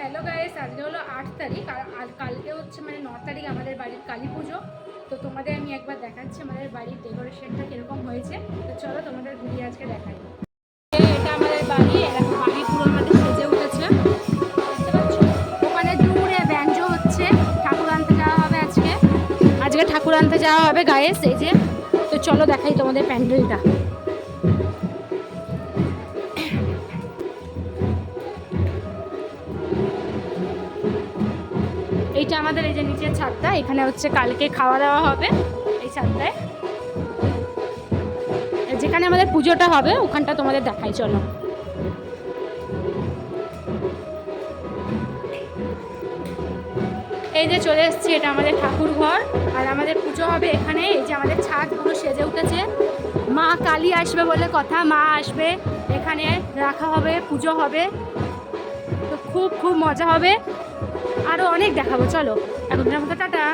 Hello guys, আজকে হলো 8 তারিখ আর কালকে হচ্ছে মানে 9 তারিখ আমাদের বাড়ির কালী পুজো। তো তোমাদের আমি একবার দেখাচ্ছি আমাদের বাড়ির ডেকোরেশনটা কীরকম হয়েছে। তো চলো তোমাদের ঘুরিয়ে আজকে দেখাই। এটা আমাদের বাড়ি, এরকম বাড়ি পুরো আমাদের সেজে উঠেছে, দেখতে পাচ্ছ। ওখানে দূরে ব্যঞ্জ হচ্ছে, ঠাকুর আনতে যাওয়া হবে আজকে। আজকে ঠাকুর আনতে যাওয়া হবে গাইস, এই যে। তো চলো দেখাই তোমাদের প্যান্ডেলটা। এইটা আমাদের এই যে নিচের ছাদটা, এখানে হচ্ছে কালকে খাওয়া দাওয়া হবে এই ছাদটায়। যেখানে আমাদের পুজোটা হবে ওখানটা তোমাদের দেখাই, চলো। এই যে চলে এসেছি, এটা আমাদের ঠাকুর ঘর আর আমাদের পুজো হবে এখানে। এই যে আমাদের ছাদ পুরো সেজে উঠেছে, মা কালী আসবে বলে কথা, মা আসবে, এখানে রাখা হবে, পুজো হবে। তো খুব খুব মজা হবে, আরও অনেক দেখাবো, চলো। এখন মতো টাটা।